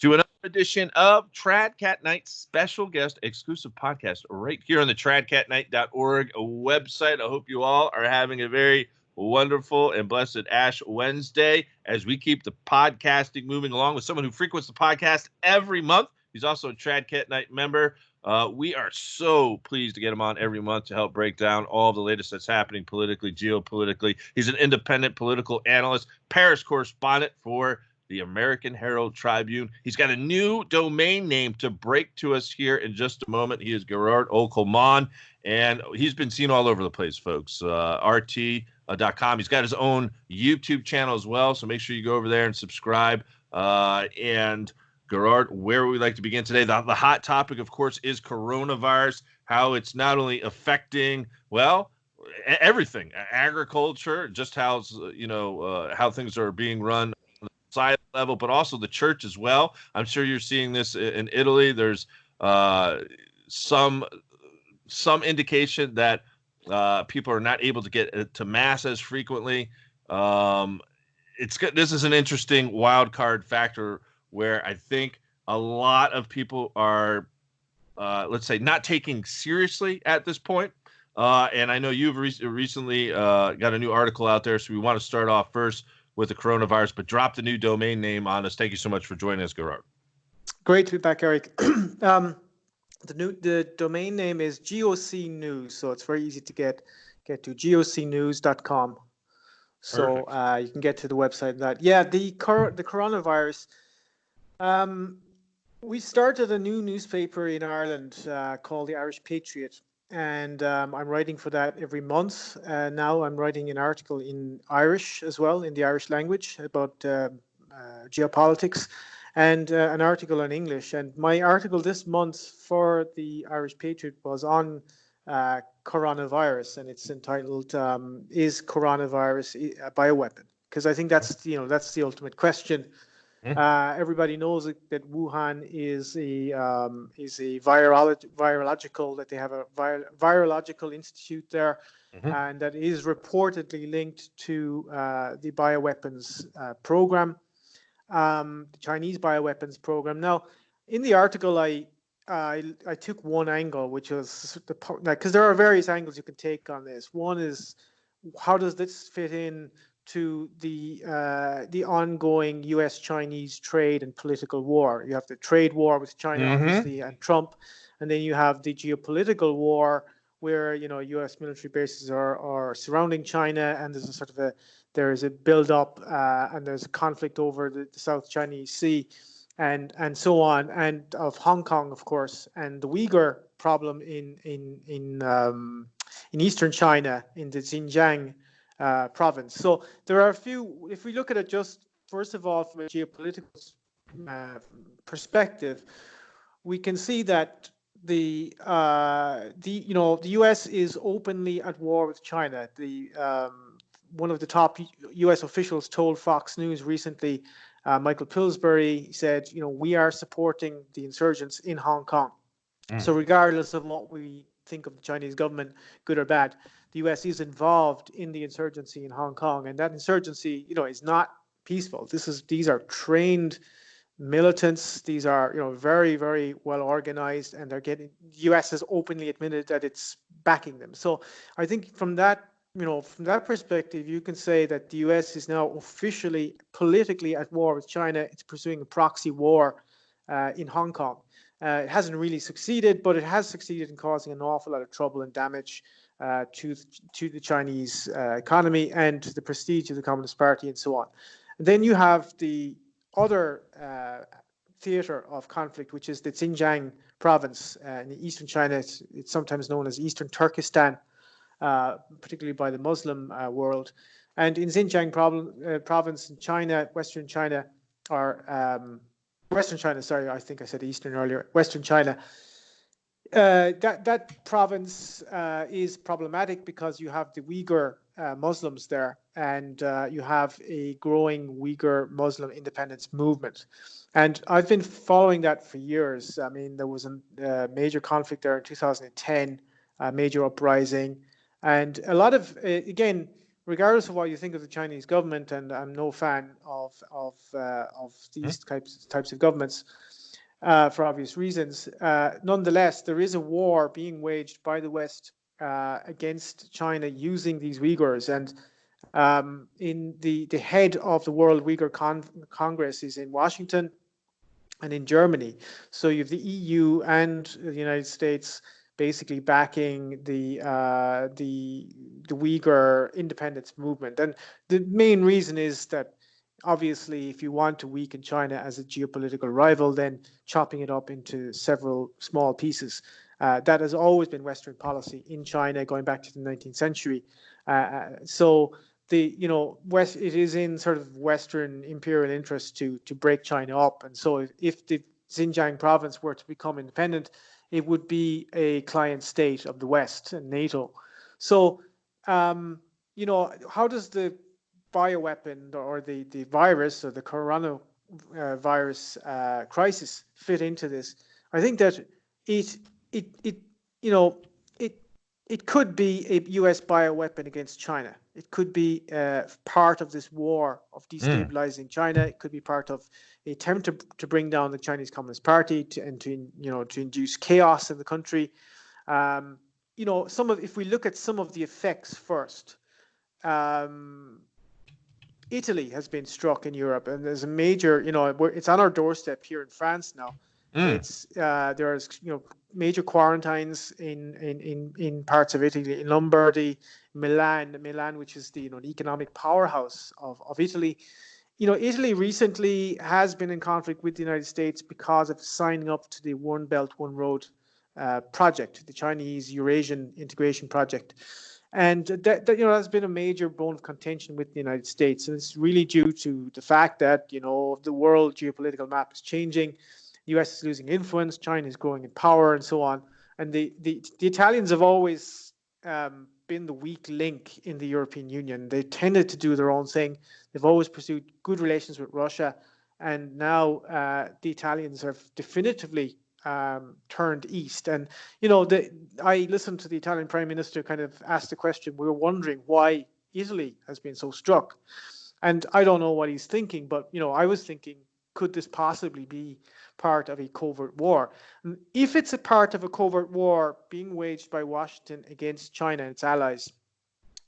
to another edition of Tradcatknight special guest exclusive podcast right here on the tradcatknight.org website. I hope you all are having a very wonderful and blessed Ash Wednesday as we keep the podcasting moving along with someone who frequents the podcast every month. He's also a Tradcatknight member. We are so pleased to get him on every month to help break down all of the latest that's happening politically, geopolitically. He's an independent political analyst, Paris correspondent for the American Herald Tribune. He's got a new domain name to break to us here in just a moment. He is Gearóid Ó Colmáin, and he's been seen all over the place, folks. RT.com. He's got his own YouTube channel as well, so make sure you go over there and subscribe. And Gearóid, where would we like to begin today? The hot topic, of course, is coronavirus, how it's not only affecting, well, everything, agriculture, just how, how things are being run side level, but also the church as well. I'm sure you're seeing this in Italy. There's some indication that people are not able to get to mass as frequently. This is an interesting wild card factor where I think a lot of people are, let's say, not taking seriously at this point. And I know you've recently got a new article out there, so we want to start off first with the coronavirus, but drop the new domain name on us. Thank you so much for joining us, Gearóid. Great to be back, Eric. The domain name is GOC News, so it's very easy to get to gocnews.com. So you can get to the website. The coronavirus. We started a new newspaper in Ireland called the Irish Patriot. And I'm writing for that every month. Now I'm writing an article in Irish as well, in the Irish language, about geopolitics, and an article in English. And my article this month for the Irish Patriot was on coronavirus, and it's entitled "Is Coronavirus a Bioweapon?" Because I think that's the ultimate question. Everybody knows that Wuhan is a virological, that they have a virological institute there, and that is reportedly linked to the bioweapons program, the Chinese bioweapons program. Now, in the article, I took one angle, which was because there are various angles you can take on this. One is, how does this fit in to the ongoing U.S.-Chinese trade and political war? You have the trade war with China, obviously, and Trump, and then you have the geopolitical war where U.S. military bases are surrounding China, and there's a build-up and there's a conflict over the South Chinese Sea, and so on, and of Hong Kong, of course, and the Uighur problem in eastern China, in the Xinjiang province. So there are a few. If we look at it just first of all from a geopolitical perspective, we can see that the U.S. is openly at war with China. One of the top U.S. officials told Fox News recently, Michael Pillsbury, said, we are supporting the insurgents in Hong Kong. So regardless of what we think of the Chinese government, good or bad, the U.S. is involved in the insurgency in Hong Kong, and that insurgency, is not peaceful. These are trained militants. These are, very, very well organized, and the U.S. has openly admitted that it's backing them. So I think from that perspective, you can say that the U.S. is now officially politically at war with China. It's pursuing a proxy war in Hong Kong. It hasn't really succeeded, but it has succeeded in causing an awful lot of trouble and damage to the Chinese economy and the prestige of the Communist Party and so on. And then you have the other theater of conflict, which is the Xinjiang province in eastern China. It's sometimes known as Eastern Turkestan, particularly by the Muslim world. And in Xinjiang province in China, Western China, sorry, I think I said Eastern earlier, Western China, that province is problematic because you have the Uighur Muslims there, and you have a growing Uighur Muslim independence movement. And I've been following that for years. I mean, there was a major conflict there in 2010, a major uprising. And a lot of, again, regardless of what you think of the Chinese government, and I'm no fan of these types of governments for obvious reasons. Nonetheless, there is a war being waged by the West against China using these Uyghurs, and in the head of the World Uyghur Congress is in Washington and in Germany. So you have the EU and the United States basically backing the Uyghur independence movement. And the main reason is that obviously if you want to weaken China as a geopolitical rival, then chopping it up into several small pieces. That has always been Western policy in China going back to the 19th century. So it is in sort of Western imperial interest to break China up. And so if the Xinjiang province were to become independent, it would be a client state of the West and NATO. So, how does the bioweapon or the virus or the coronavirus crisis fit into this? I think that it could be a U.S. bioweapon against China. It could be part of this war of destabilizing China. It could be part of an attempt to bring down the Chinese Communist Party to induce chaos in the country. If we look at some of the effects first, Italy has been struck in Europe, and there's a major, it's on our doorstep here in France now. There's major quarantines in parts of Italy, in Lombardy, Milan, which is the an economic powerhouse of Italy. Italy recently has been in conflict with the United States because of signing up to the One Belt, One Road project, the Chinese Eurasian integration project. And that has been a major bone of contention with the United States. And it's really due to the fact that, the world geopolitical map is changing. The US is losing influence, China is growing in power, and so on. And the Italians have always been the weak link in the European Union. They tended to do their own thing. They've always pursued good relations with Russia. And now the Italians have definitively turned east. And, I listened to the Italian Prime Minister kind of ask the question. We were wondering why Italy has been so struck. And I don't know what he's thinking, but, I was thinking, could this possibly be part of a covert war? And if it's a part of a covert war being waged by Washington against China and its allies,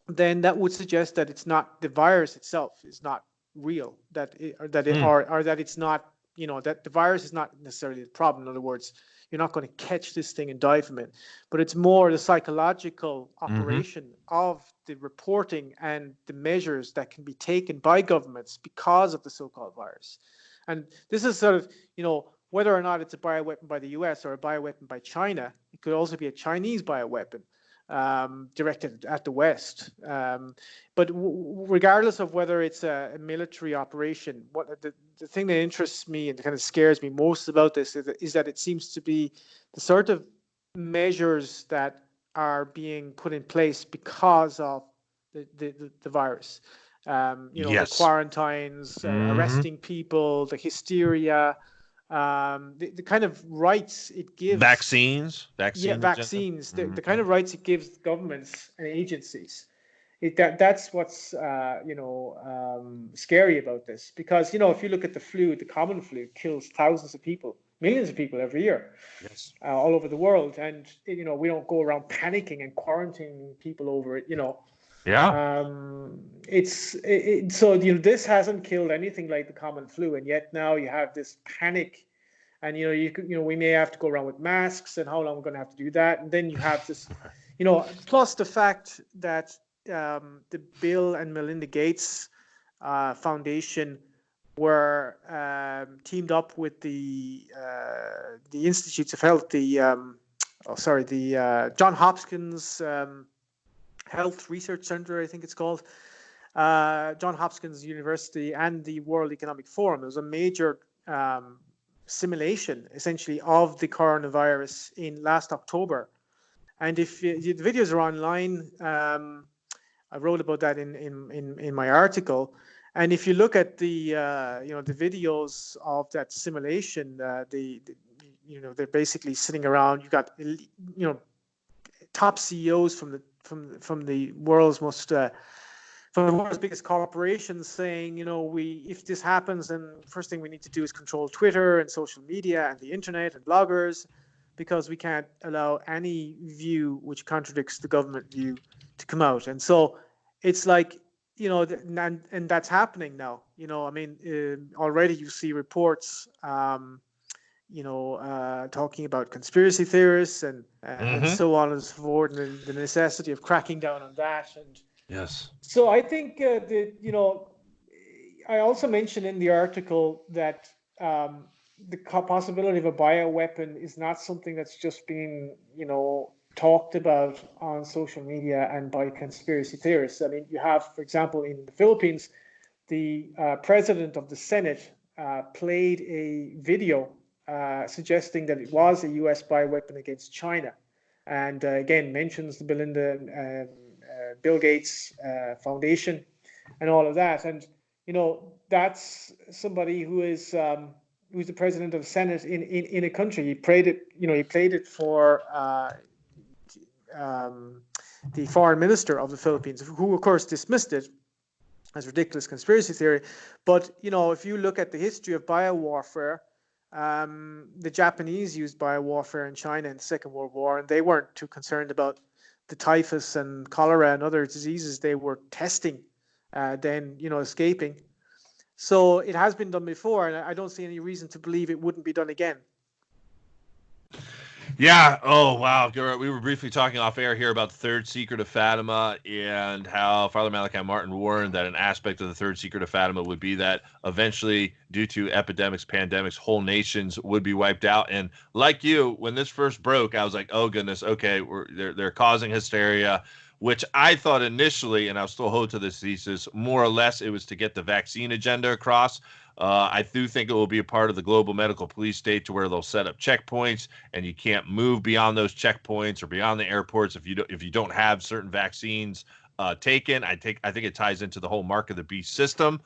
then that would suggest that it's not the virus itself is not real, that it's not, that the virus is not necessarily the problem. In other words, you're not going to catch this thing and die from it, but it's more the psychological operation of the reporting and the measures that can be taken by governments because of the so-called virus. And this is sort of, whether or not it's a bioweapon by the US or a bioweapon by China, it could also be a Chinese bioweapon directed at the West. But regardless of whether it's a military operation, what the thing that interests me and kind of scares me most about this is that it seems to be the sort of measures that are being put in place because of the virus. The quarantines, arresting people, the hysteria, the kind of rights it gives. Vaccines. The kind of rights it gives governments and agencies. That's what's scary about this, because if you look at the flu, the common flu kills thousands of people, millions of people every year, all over the world, and we don't go around panicking and quarantining people over it. So this hasn't killed anything like the common flu, and yet now you have this panic, and we may have to go around with masks, and how long we're going to have to do that, and then you have this, plus the fact that the Bill and Melinda Gates Foundation were teamed up with the Institutes of Health, the John Hopkins Health Research Center, I think it's called, John Hopkins University, and the World Economic Forum. It was a major simulation, essentially, of the coronavirus in last October. And if the videos are online, I wrote about that in my article. And if you look at the the videos of that simulation, they're basically sitting around. You've got top CEOs from the world's most for the world's biggest corporations saying, if this happens, then first thing we need to do is control Twitter and social media and the internet and bloggers, because we can't allow any view which contradicts the government view to come out. And so it's like, and that's happening now. Already you see reports, talking about conspiracy theorists and so on and so forth, and the necessity of cracking down on that. And yes, so I think I also mentioned in the article that the possibility of a bioweapon is not something that's just being, talked about on social media and by conspiracy theorists. I mean, you have, for example, in the Philippines, the president of the Senate played a video suggesting that it was a US bioweapon against China, and again mentions the Bill Gates Foundation and all of that. And that's somebody who is who's the president of the Senate in a country. He played it for the foreign minister of the Philippines, who of course dismissed it as ridiculous conspiracy theory. But if you look at the history of biowarfare, the Japanese used biowarfare in China in the Second World War, and they weren't too concerned about the typhus and cholera and other diseases they were testing, then escaping. So it has been done before, and I don't see any reason to believe it wouldn't be done again. Yeah. Oh, wow. We were briefly talking off air here about the third secret of Fatima and how Father Malachi Martin warned that an aspect of the third secret of Fatima would be that eventually, due to epidemics, pandemics, whole nations would be wiped out. And like you, when this first broke, I was like, oh, goodness. Okay, they're causing hysteria, which I thought initially, and I'll still hold to this thesis, more or less it was to get the vaccine agenda across. I do think it will be a part of the global medical police state to where they'll set up checkpoints, and you can't move beyond those checkpoints or beyond the airports if you don't have certain vaccines taken. I think it ties into the whole mark of the beast system,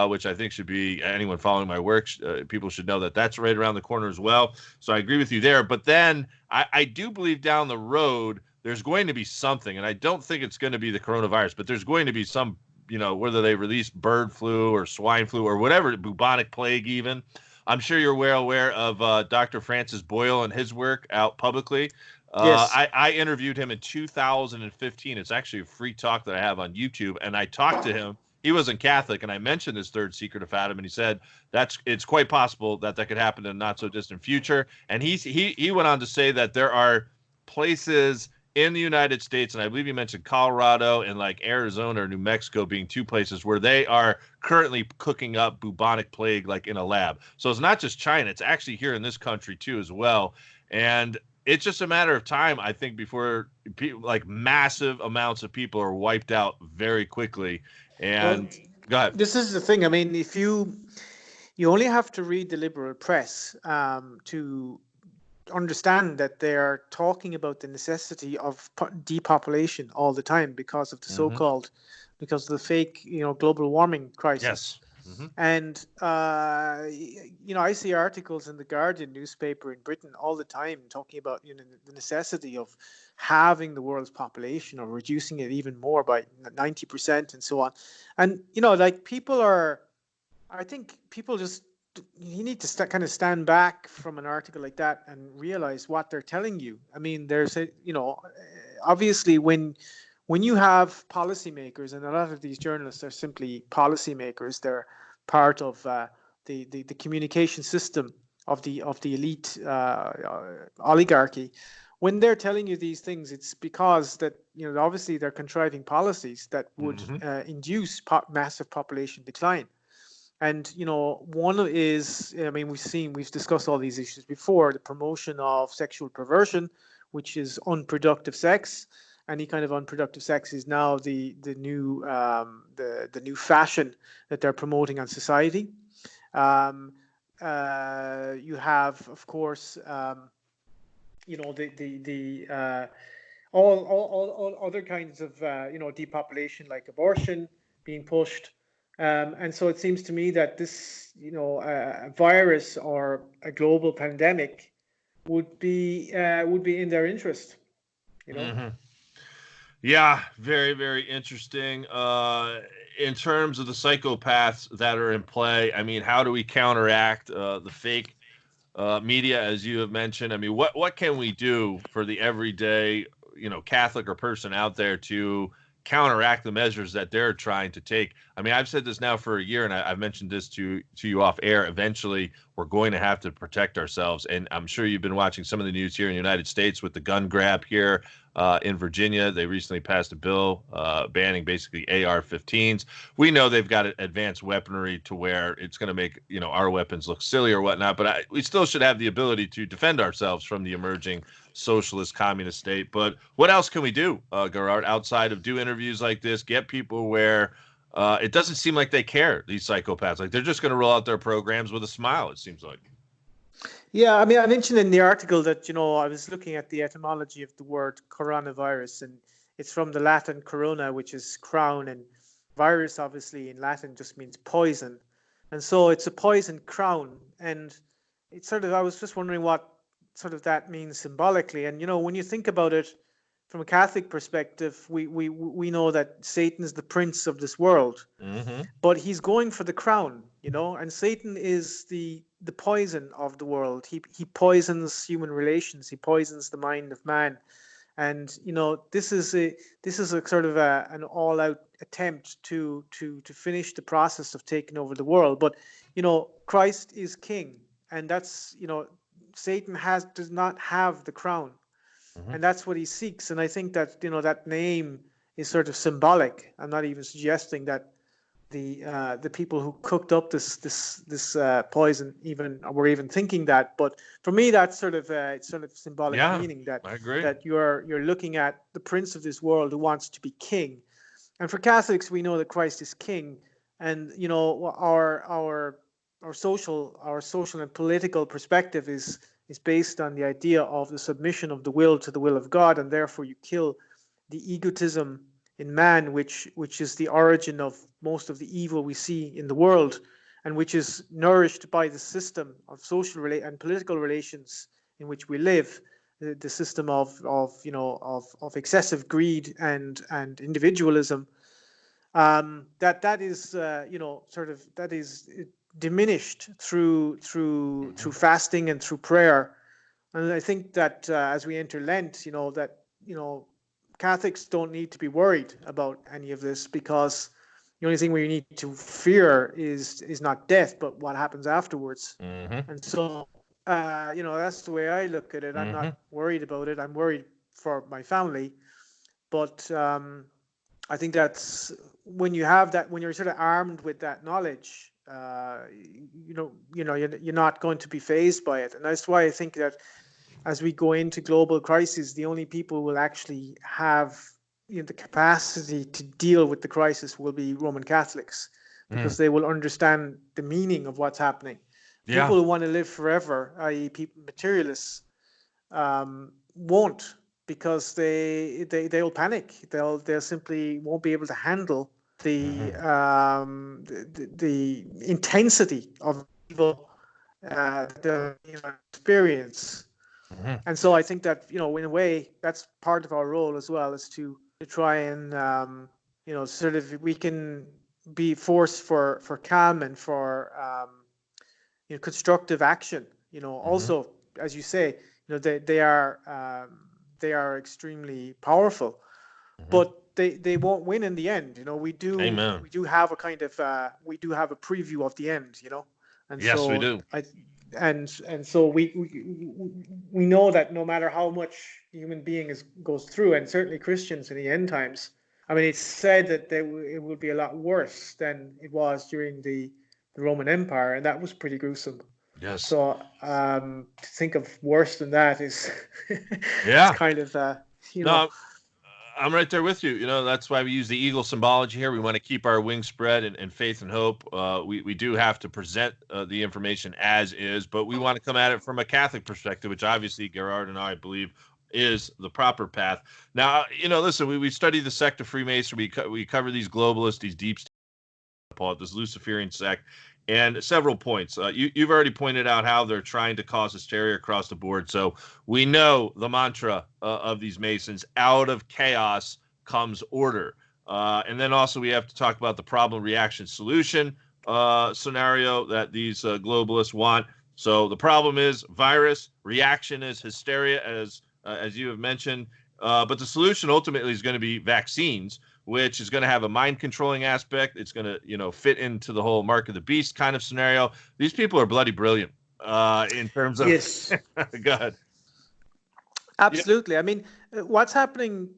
which I think should be, anyone following my work, people should know that that's right around the corner as well. So I agree with you there. But then I do believe down the road there's going to be something, and I don't think it's going to be the coronavirus, but there's going to be some, whether they release bird flu or swine flu or whatever, bubonic plague even. I'm sure you're well aware of Dr. Francis Boyle and his work out publicly. Yes. I interviewed him in 2015. It's actually a free talk that I have on YouTube, and I talked to him. He wasn't Catholic, and I mentioned his third secret of Fatima, and he said it's quite possible that could happen in a not so distant future. And he went on to say that there are places in the United States, and I believe you mentioned Colorado and like Arizona or New Mexico being two places where they are currently cooking up bubonic plague like in a lab. So it's not just China, it's actually here in this country too as well. And it's just a matter of time, I think, before like massive amounts of people are wiped out very quickly. And go ahead. This is the thing. I mean, if you only have to read the liberal press to understand that they are talking about the necessity of depopulation all the time because of the because of the fake, global warming crisis. Yes. Mm-hmm. And I see articles in the Guardian newspaper in Britain all the time talking about the necessity of halving the world's population or reducing it even more by 90% and so on. And I think people just, you need to kind of stand back from an article like that and realize what they're telling you. I mean, there's obviously when you have policymakers, and a lot of these journalists are simply policymakers, they're part of the communication system of the elite oligarchy. When they're telling you these things, it's because that obviously they're contriving policies that would induce massive population decline. And, one is, I mean, we've discussed all these issues before, the promotion of sexual perversion, which is unproductive sex. Any kind of unproductive sex is now the new fashion that they're promoting on society. You have, of course, all other kinds of depopulation, like abortion being pushed. And so it seems to me that this, a virus or a global pandemic would be in their interest. Mm-hmm. Yeah, very, very interesting. In terms of the psychopaths that are in play, I mean, how do we counteract the fake media, as you have mentioned? I mean, what can we do for the everyday, Catholic or person out there to counteract the measures that they're trying to take? I mean, I've said this now for a year, and I've mentioned this to you off air. Eventually, we're going to have to protect ourselves, and I'm sure you've been watching some of the news here in the United States with the gun grab here in Virginia. They recently passed a bill banning basically AR-15s. We know they've got advanced weaponry to where it's going to make our weapons look silly or whatnot, but we still should have the ability to defend ourselves from the emerging socialist communist state. But what else can we do, Gerard, outside of do interviews like this, get people where it doesn't seem like they care, these psychopaths. Like they're just going to roll out their programs with a smile, it seems like. Yeah, I mean, I mentioned in the article that, I was looking at the etymology of the word coronavirus, and it's from the Latin corona, which is crown, and virus, obviously, in Latin just means poison. And so it's a poison crown. And it's I was just wondering what sort of that means symbolically. And, when you think about it from a Catholic perspective, we know that Satan is the prince of this world, but he's going for the crown, and Satan is the poison of the world. He poisons human relations. He poisons the mind of man. And this is a sort of an all-out attempt to finish the process of taking over the world. But Christ is king, and that's Satan does not have the crown, and that's what he seeks. And I think that that name is sort of symbolic. I'm not even suggesting that the people who cooked up this poison were even thinking that, but for me that's sort of it's sort of symbolic meaning that I agree. that you're looking at the prince of this world who wants to be king. And for Catholics, we know that Christ is king, and our social and political perspective is based on the idea of the submission of the will to the will of God, and therefore you kill the egotism in man, which is the origin of most of the evil we see in the world, and which is nourished by the system of social and political relations in which we live, the system of excessive greed and individualism. That is that is diminished through fasting and through prayer. And I think that as we enter Lent, Catholics don't need to be worried about any of this, because the only thing we need to fear is not death, but what happens afterwards. And so, that's the way I look at it. I'm not worried about it. I'm worried for my family, but I think that's when you're sort of armed with that knowledge, you're not going to be fazed by it. And that's why I think that as we go into global crisis, the only people who will actually have the capacity to deal with the crisis will be Roman Catholics, because they will understand the meaning of what's happening. Yeah. People who want to live forever, i.e. materialists, won't, because they'll panic. They'll simply won't be able to handle the intensity of evil they'll experience. And so I think that, in a way, that's part of our role as well, is to try and, sort of, we can be force for calm and for, constructive action. Also, as you say, they are extremely powerful, but they won't win in the end. We do have a kind of we do have a preview of the end. And yes, so we do. And so we know that no matter how much the human being goes through, and certainly Christians in the end times, I mean, it's said that it will be a lot worse than it was during the Roman Empire, and that was pretty gruesome. Yes. So to think of worse than that is yeah, it's kind of no, I'm right there with you. That's why we use the eagle symbology here. We want to keep our wings spread and faith and hope. We do have to present the information as is, but we want to come at it from a Catholic perspective, which obviously Gearóid and I believe is the proper path. Now, listen, we study the sect of Freemasonry. We cover these globalists, these deep state, this Luciferian sect, and several points. You've already pointed out how they're trying to cause hysteria across the board. So we know the mantra of these Masons: out of chaos comes order. And then also we have to talk about the problem, reaction, solution scenario that these globalists want. So the problem is virus, reaction is hysteria, as you have mentioned. But the solution ultimately is going to be vaccines, which is going to have a mind controlling aspect. It's going to, fit into the whole mark of the beast kind of scenario. These people are bloody brilliant in terms of. Yes. Go ahead. Absolutely. I mean, what's happening,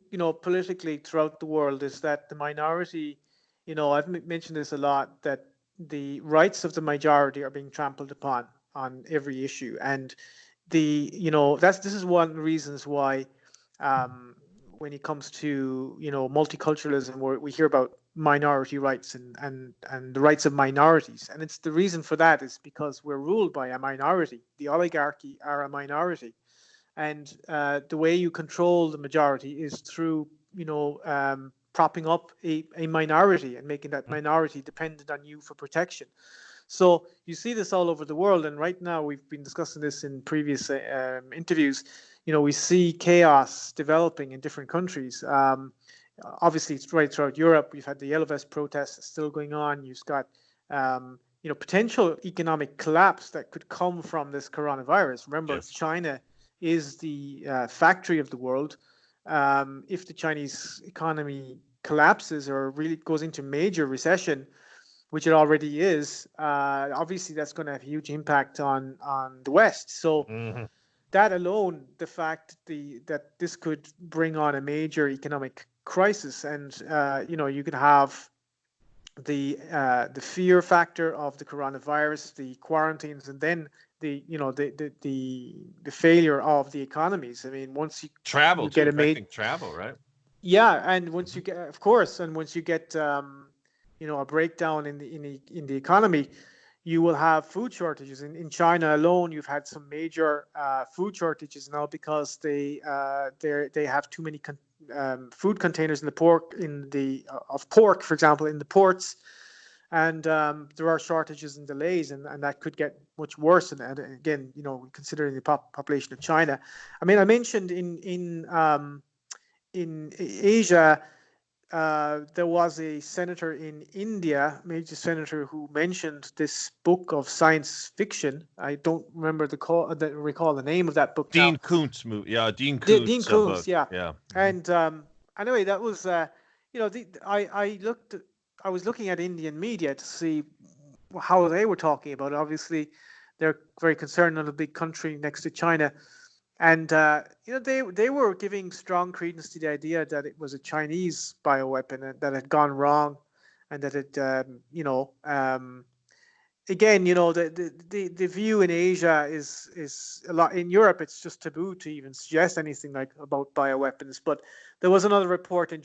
politically throughout the world is that the minority, I've mentioned this a lot, that the rights of the majority are being trampled upon on every issue. And this is one of the reasons why, when it comes to, multiculturalism, where we hear about minority rights and the rights of minorities. And it's the reason for that is because we're ruled by a minority. The oligarchy are a minority. And the way you control the majority is through, propping up a minority and making that minority dependent on you for protection. So you see this all over the world. And right now, we've been discussing this in previous interviews. We see chaos developing in different countries. Obviously, it's right throughout Europe. We've had the Yellow Vest protests still going on. You've got potential economic collapse that could come from this coronavirus. Remember, Yes. China is the factory of the world. If the Chinese economy collapses or really goes into major recession, which it already is, obviously that's going to have a huge impact on the West. So that alone, the fact that this could bring on a major economic crisis, and you could have the fear factor of the coronavirus, the quarantines, and then the failure of the economies. I mean, once you Travel get affecting travel, right? yeah, and once you get, of course, and once you get a breakdown in the economy, you will have food shortages. In China alone, you've had some major food shortages now because they have too many food containers in the pork, for example, in the ports, and there are shortages and delays, and that could get much worse. And again, considering the population of China, I mean, I mentioned in Asia. There was a senator in India, major senator, who mentioned this book of science fiction. I don't remember recall the name of that book now. Dean Koontz movie, yeah, Dean Koontz. Dean Koontz, book. yeah. Yeah. And anyway, that was I was looking at Indian media to see how they were talking about it. Obviously, they're very concerned on a big country next to China. And they were giving strong credence to the idea that it was a Chinese bioweapon and that had gone wrong, and that it again, the view in Asia is a lot. In Europe, it's just taboo to even suggest anything like about bioweapons. But there was another report in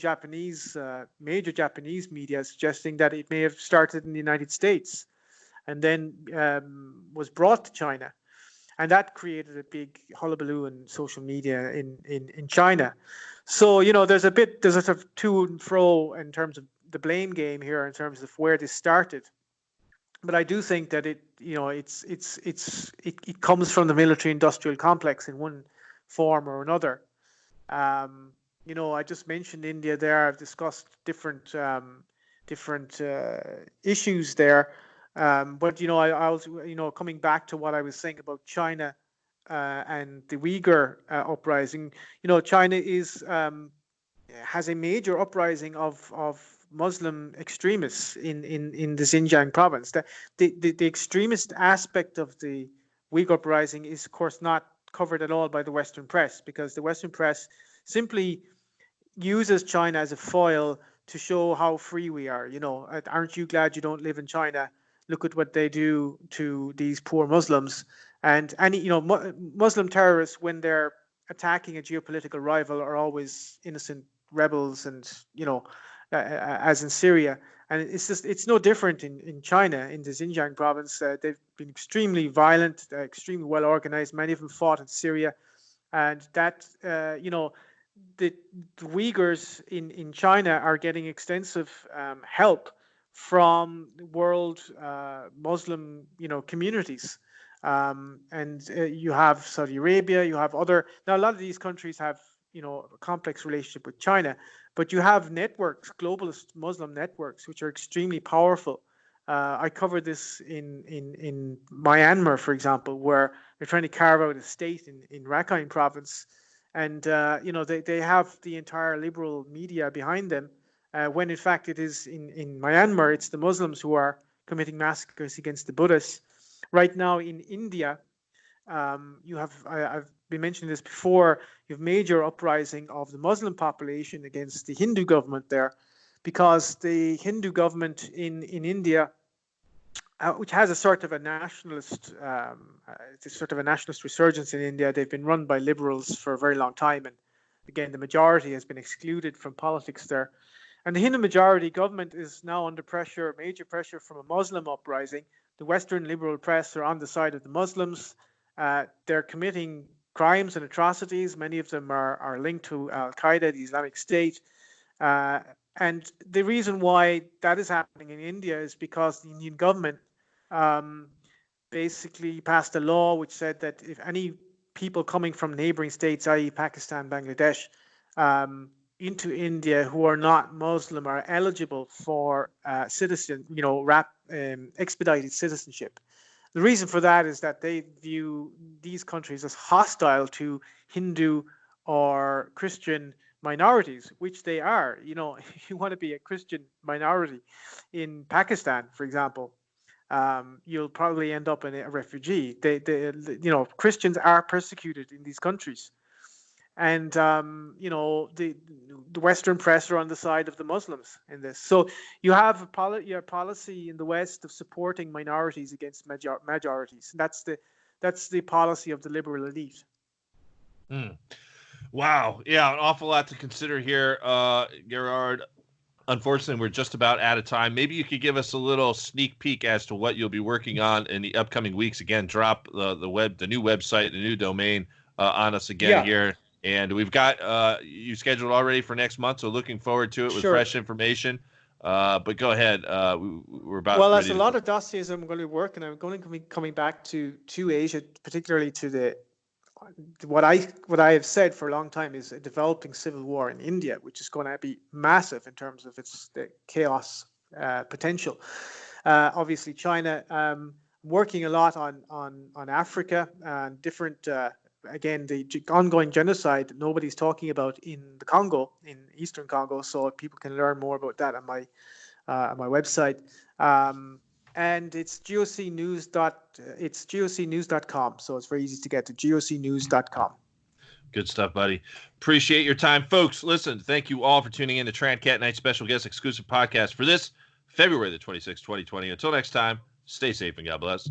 major Japanese media suggesting that it may have started in the United States and then was brought to China. And that created a big hullabaloo in social media in China. So, there's a sort of to and fro in terms of the blame game here, in terms of where this started. But I do think that it comes from the military-industrial complex in one form or another. I just mentioned India there. I've discussed different issues there. But I was coming back to what I was saying about China and the Uighur uprising. China has a major uprising of Muslim extremists in the Xinjiang province. The extremist aspect of the Uyghur uprising is, of course, not covered at all by the Western press, because the Western press simply uses China as a foil to show how free we are. Aren't you glad you don't live in China? Look at what they do to these poor Muslims. And Muslim terrorists, when they're attacking a geopolitical rival, are always innocent rebels, and as in Syria. And it's no different in China, in the Xinjiang province. They've been extremely violent, extremely well organized. Many of them fought in Syria, and that the Uyghurs in China are getting extensive help from world Muslim communities. And you have Saudi Arabia, you have other. Now, a lot of these countries have a complex relationship with China, But you have networks, globalist Muslim networks, which are extremely powerful. I covered this in Myanmar, for example, where they're trying to carve out a state in Rakhine province. And, they have the entire liberal media behind them, when in fact it is in Myanmar, it's the Muslims who are committing massacres against the Buddhists. Right now in India, I've been mentioning this before, you have major uprising of the Muslim population against the Hindu government there, because the Hindu government in India, which has a sort of a nationalist, resurgence in India. They've been run by liberals for a very long time, and again, the majority has been excluded from politics there. And the Hindu majority government is now under pressure, major pressure from a Muslim uprising. The Western liberal press are on the side of the Muslims. They're committing crimes and atrocities. Many of them are linked to Al Qaeda, the Islamic State. And the reason why that is happening in India is because the Indian government basically passed a law which said that if any people coming from neighboring states, i.e. Pakistan, Bangladesh, into India who are not Muslim are eligible for expedited citizenship. The reason for that is that they view these countries as hostile to Hindu or Christian minorities, which they are. If you want to be a Christian minority in Pakistan, for example, you'll probably end up a refugee. Christians are persecuted in these countries. And, the Western press are on the side of the Muslims in this. So you have a policy in the West of supporting minorities against majorities. That's the policy of the liberal elite. Wow. Yeah, an awful lot to consider here, Gearóid. Unfortunately, we're just about out of time. Maybe you could give us a little sneak peek as to what you'll be working on in the upcoming weeks. Again, drop the new website, the new domain on us again here. And we've got you scheduled already for next month, so looking forward to it with fresh information. But go ahead. We're about. Well, there's a lot of dossiers I'm going to be working. I'm going to be coming back to Asia, particularly to what I have said for a long time is a developing civil war in India, which is going to be massive in terms of the chaos potential. Obviously, China. Working a lot on Africa and different. Again, the ongoing genocide nobody's talking about in the Congo, in Eastern Congo, so people can learn more about that on my website. And it's gocnews.com, so it's very easy to get to gocnews.com. Good stuff, buddy. Appreciate your time, folks. Listen, thank you all for tuning in to Tradcatknight special guest exclusive podcast for this February the 26th, 2020. Until next time, stay safe and God bless.